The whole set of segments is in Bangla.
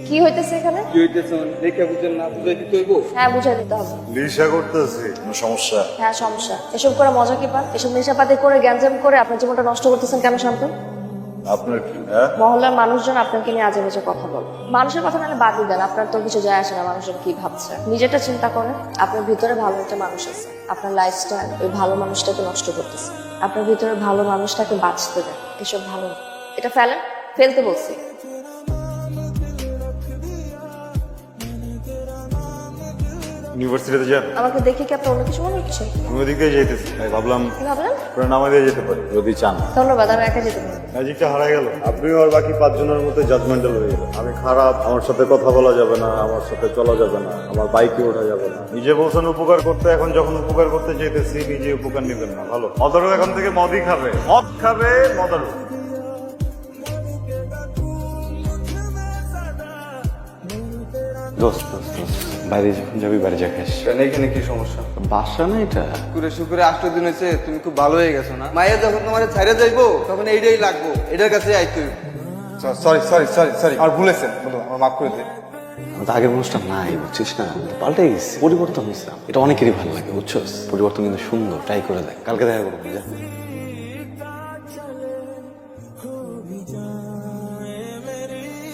কি হইতেছে এখানে? কি হইতেছে দেখে বুঝেন না বুঝে কি কইবো? হ্যাঁ, বুঝাই দিতে হবে। নেশা করতেছি, কোনো সমস্যা? হ্যাঁ, সমস্যা। এসব করে মজা কি পান? এসব নেশাপাতি করে গ্যাঞ্জাম করে আপনার জীবনটা নষ্ট করতেছেন কেন শান্ত? আপনার কি? হ্যাঁ, মহল্লার মানুষজন আপনাকে নিয়ে আজে বাজে কথা বলে। মানুষের কথা নাহলে বাদই দেন, আপনার তো কিছু যায় আসে না মানুষজন কি ভাবছে। নিজেরটা চিন্তা করেন। আপনার ভিতরে ভালো একটা মানুষ আছে, আপনার লাইফস্টাইল ওই ভালো মানুষটাকে নষ্ট করতেছে। আপনার ভিতরে ভালো মানুষটাকে বাঁচতে দেন। এসব ভালো না। এটা ফেলেন, ফেলতে বলছি। ইউনিভার্সিটিতে যান? আমাকে দেখে কি আপনার অন্য কিছু মনে হচ্ছে? আমি ওদিক দিয়ে যাইতেছি, তাই ভাবলাম কি ভাবলেন? আপনার নামে দিয়ে যেতে পারি যদি চান। ধন্যবাদ, আমি একা যেতে পারি। ম্যাজিকটা হারাই গেল। আপনি আর বাকি 5 জনের মধ্যে জাজমেন্টাল হয়ে গেল। আমি খারাপ, আমার সাথে কথা বলা যাবে না, আমার সাথে চলা যাবে না, আমার বাইকে ওঠা যাবে না। নিজে বলছেন উপকার করতে, এখন যখন উপকার করতে যেতেছি নিজে উপকার নেবেন না। ভালো, মদারু এখন থেকে মদই খাবে, মদ খাবে মদারু। দোস্ত বাইরে যখন যাবি বাড়ি যা খাস। কেন এখানে কি সমস্যা? বাসা না এটা। শুকুরে শুকুরে 8 দিন হয়েছে, তুমি খুব ভালো হয়ে গেছো না? মায়ের যখন তোমার ছাইরে যাইবো তখন এইটাই লাগবো, এটার কাছে আইতে হইব। সরি সরি সরি সরি, আর ভুলেছেন, আমার মাফ করে দিন। আমার তো আগের মানুষটা নাই, বুঝছিস না? আমি তো পাল্টে গেছি, পরিবর্তন হয়েছে। এটা অনেকেরই ভালো লাগে, বুঝছস? পরিবর্তন কিন্তু সুন্দর, ট্রাই করে দেখ। কালকে দেখা করবো, যা।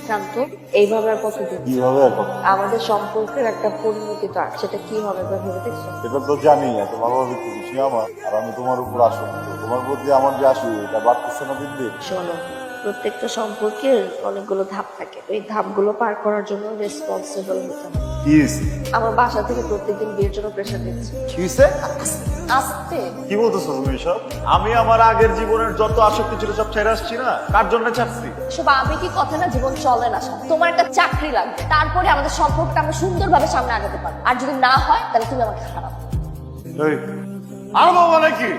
শান্ত, এইভাবে আর কতদিন? কিভাবে এখন? আমাদের সম্পর্কের একটা পরিণতি তো আছে, সেটা কি হবে এবার ভেবে দেখছো? এটা তো জানি, এত ভালোভাবে তো কিছু আমার, আর আমি তোমার উপর আসক্ত। তোমার প্রতি আমার যে আসি এটা বাড়তেছে না দিন দিন। শোনো, প্রত্যেকটা সম্পর্কের অনেকগুলো ধাপ থাকে, ওই ধাপগুলো পার করার জন্য রেসপন্সিবল হতে হবে। প্লিজ। আমার বাসা থেকে প্রত্যেকদিন বিয়ের জন্য প্রেশার দিচ্ছে। কি হয়েছে? আস্তে। কি বলতেছো তুমি এসব? আমি আমার আগের জীবনের যত আসক্তি ছিল সব ছেড়ে আসছি না, কার জন্য ছাড়ছি? সব আবেগী কথা না, জীবন চলে না। তোমার একটা চাকরি লাগবে, তারপরে আমাদের সম্পর্কটা আমরা সুন্দরভাবে সামনে আগাতে পারবো। আর যদি না হয় তাহলে তুমি আমাকে খারাপ। এই, আর বাবা নাকি?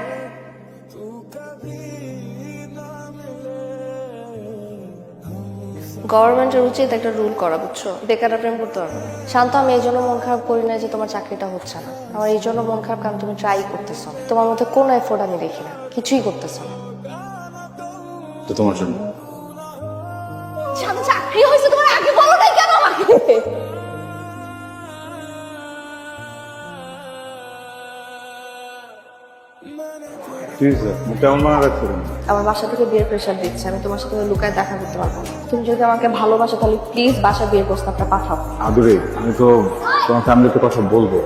গভর্নমেন্টের উচিত একটা রুল করা, বুঝছো? বেকাররা প্রেম করতে পারবে না। শান্ত, আমি এই জন্য মন খারাপ করি না যে তোমার চাকরিটা হচ্ছে না। আমার এই জন্য মন খারাপ কারণ তুমি ট্রাই করতেছো। তোমার মধ্যে কোনো এফোর্ট আমি দেখি না, কিছুই করতেছো না। তো তোমার জন্য শান্ত, চাকরি হয়েছে তোমার আগে বলো নাই কেন আমাকে? ঠিক আছে, কেমন মনে রাখছো? আমার বাসা থেকে বিয়ের প্রেশার দিচ্ছে, আমি তোমার সাথে লুকায় দেখা করতে পারবো না। তুমি যদি আমাকে ভালোবাসো তাহলে প্লিজ বাসা বিয়ের প্রস্তাবটা পাঠাও। আদুরে, আমি তো তোমার ফ্যামিলিতে কথা বলবো,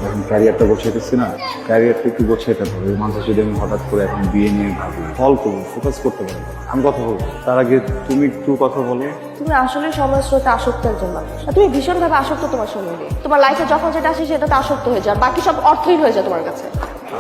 এখন ক্যারিয়ারটা গোছাইতেছি না, ক্যারিয়ারটা একটু গোছাইতে হবে। এই মাঝে যদি আমি হঠাৎ করে এখন বিয়ে নিয়ে ভাবি, ফল করবো, ফোকাস করতে পারবো। আমি কথা বলবো, তার আগে তুমি একটু কথা বলো। তুমি আসলে সময়ের স্রোতে আসক্ত একজন মানুষ, আর তুমি ভীষণ ভাবে আসক্ত তোমার সময় নিয়ে। তোমার লাইফে যখন যেটা আসে সেটাতে আসক্ত হয়ে যায়, বাকি সব অর্থহীন হয়ে যায় তোমার কাছে।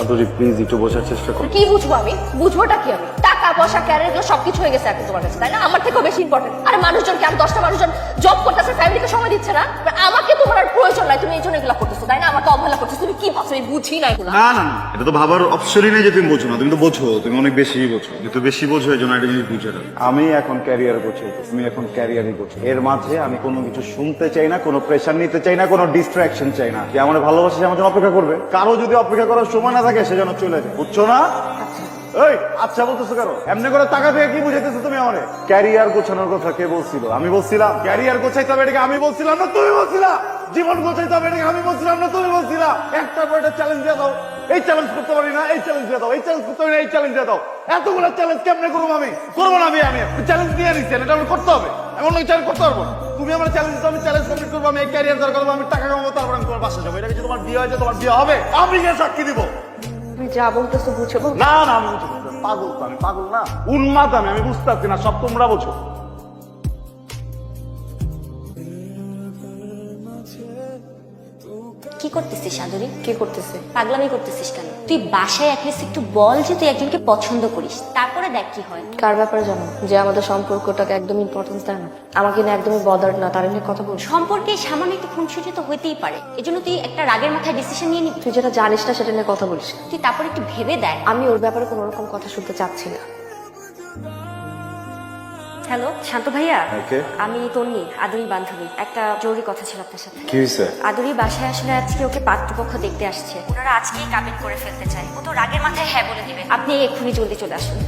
আদরি প্লিজ একটু বোঝার চেষ্টা করো। কি বুঝবো আমি? বুঝবোটা কি আমি? টাকা পয়সা ক্যারিয়ার এগুলো সবকিছু হয়ে গেছে এখন তোমার কাছে, তাই না? আমার থেকেও বেশি ইম্পর্টেন্ট। আর মানুষজন কি, আমি 10টা মানুষজন জব করতেছে, ফ্যামিলিকে সময় দিচ্ছে না? আমাকে তোমার আর প্রয়োজন নাই, তুমি এই জন্য এগুলো করতেছো, তাই না? আমাকে অবহেলা করতেছো। তুমি কি ভাবছো? আমি বুঝি না এগুলো। না না না, এটা তো ভাবার অপশনই নেই যে তুমি বোঝো না। তুমি তো বোঝো, তুমি অনেক বেশি বোঝো। যেহেতু বেশি বোঝো এই জন্য একটা জিনিস বুঝে না। আমি এখন ক্যারিয়ার গোছাইতেছি, তুমি এখন ক্যারিয়ারই গোছাই। এর মাঝে আমি কোনো কিছু শুনতে চাই না, কোনো প্রেশার নিতে চাই না, কোনো ডিস্ট্রাকশন চাই না। যে আমার ভালোবাসা সে আমার জন্য অপেক্ষা করবে, কারো যদি অপেক্ষা করার সময় না থাকে সে যেন চলে যায়, বুঝছো না? এই আচ্ছা বলতেছো কেন? এমনি করে টাকা পেয়ে কি বুঝাইতেছো তুমি আমারে? ক্যারিয়ার গোছানোর কথা কে বলছিল? আমি বলছিলাম। ক্যারিয়ার গোছাইতে হবে এটাকে আমি বলছিলাম না তুমি বলছিলা? জীবন গোছাইতে হবে এটাকে আমি বলছিলাম না তুমি বলছিলা? একটার পর একটা চ্যালেঞ্জ দিয়ে দাও, এই চ্যালেঞ্জ করতে পারি না, এই চ্যালেঞ্জ দিয়ে দাও, এই চ্যালেঞ্জ করতে পারি না, এই চ্যালেঞ্জ দিয়ে দাও। এতগুলো চ্যালেঞ্জ কেমনে করবো আমি? করবো না। আমি চ্যালেঞ্জ দিয়ে নিচ্ছি, এটা আমার করতে হবে। আমি অন্য চ্যালেঞ্জ করতে পারবো না। তুমি আমার চ্যালেঞ্জ দাও, আমি চ্যালেঞ্জ কমপ্লিট করবো। আমি এই ক্যারিয়ার দরকার করবো, আমি টাকা কামাবো, তারপর আমি তোমার বাসা যাবো। এটা যদি তোমার বিয়ে হয়, তোমার বিয়ে হবে, আমি গিয়ে সাক্ষী দিব। তুমি যা বলতেছো বুঝো। না না, আমি বুঝতে পারছি না। পাগল তো, আমি পাগল না, উন্মাদ আমি বুঝতে পারছি না, সব তোমরা বোঝো। কি করতেছিস আদরি? কি করতেছে? পাগলামি করতেছিস কেন? তুই বাসায় অ্যাটলিস্ট একটু বল যে তুই একজনকে পছন্দ করিস, তারপরে দেখ কি হয়। কার ব্যাপারে জানো? যে আমাদের সম্পর্কটাকে একদম ইম্পর্টেন্স দেয় না, আমাকে নিয়ে একদমই বদার না, তার নিয়ে কথা বল। সম্পর্কে সামান্য একটু খুনসুটি তো হইতেই পারে, এজন্য তুই একটা রাগের মাথায় ডিসিশন নিয়ে নিবি? তুই যেটা জানিস না সেটা নিয়ে কথা বলিস না। তুই তারপর একটু ভেবে দেখ। আমি ওর ব্যাপারে কোনো রকম কথা শুনতে চাচ্ছি না। হ্যালো শান্ত ভাইয়া, কে? আমি তন্নি, আদুরির বান্ধবী। একটা জরুরি কথা ছিল আপনার সাথে। কি হয়েছে? আদুরি বাসায় আসলে আজকে ওকে পাত্রপক্ষ দেখতে আসছে, ওনারা আজকেই কাবিন করে ফেলতে চায়। ও তো রাগের মাথায় হ্যাঁ বলে দিবে। আপনি এক্ষুনি জলদি চলে আসুন।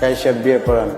কাইসার বিয়ে পড়ান।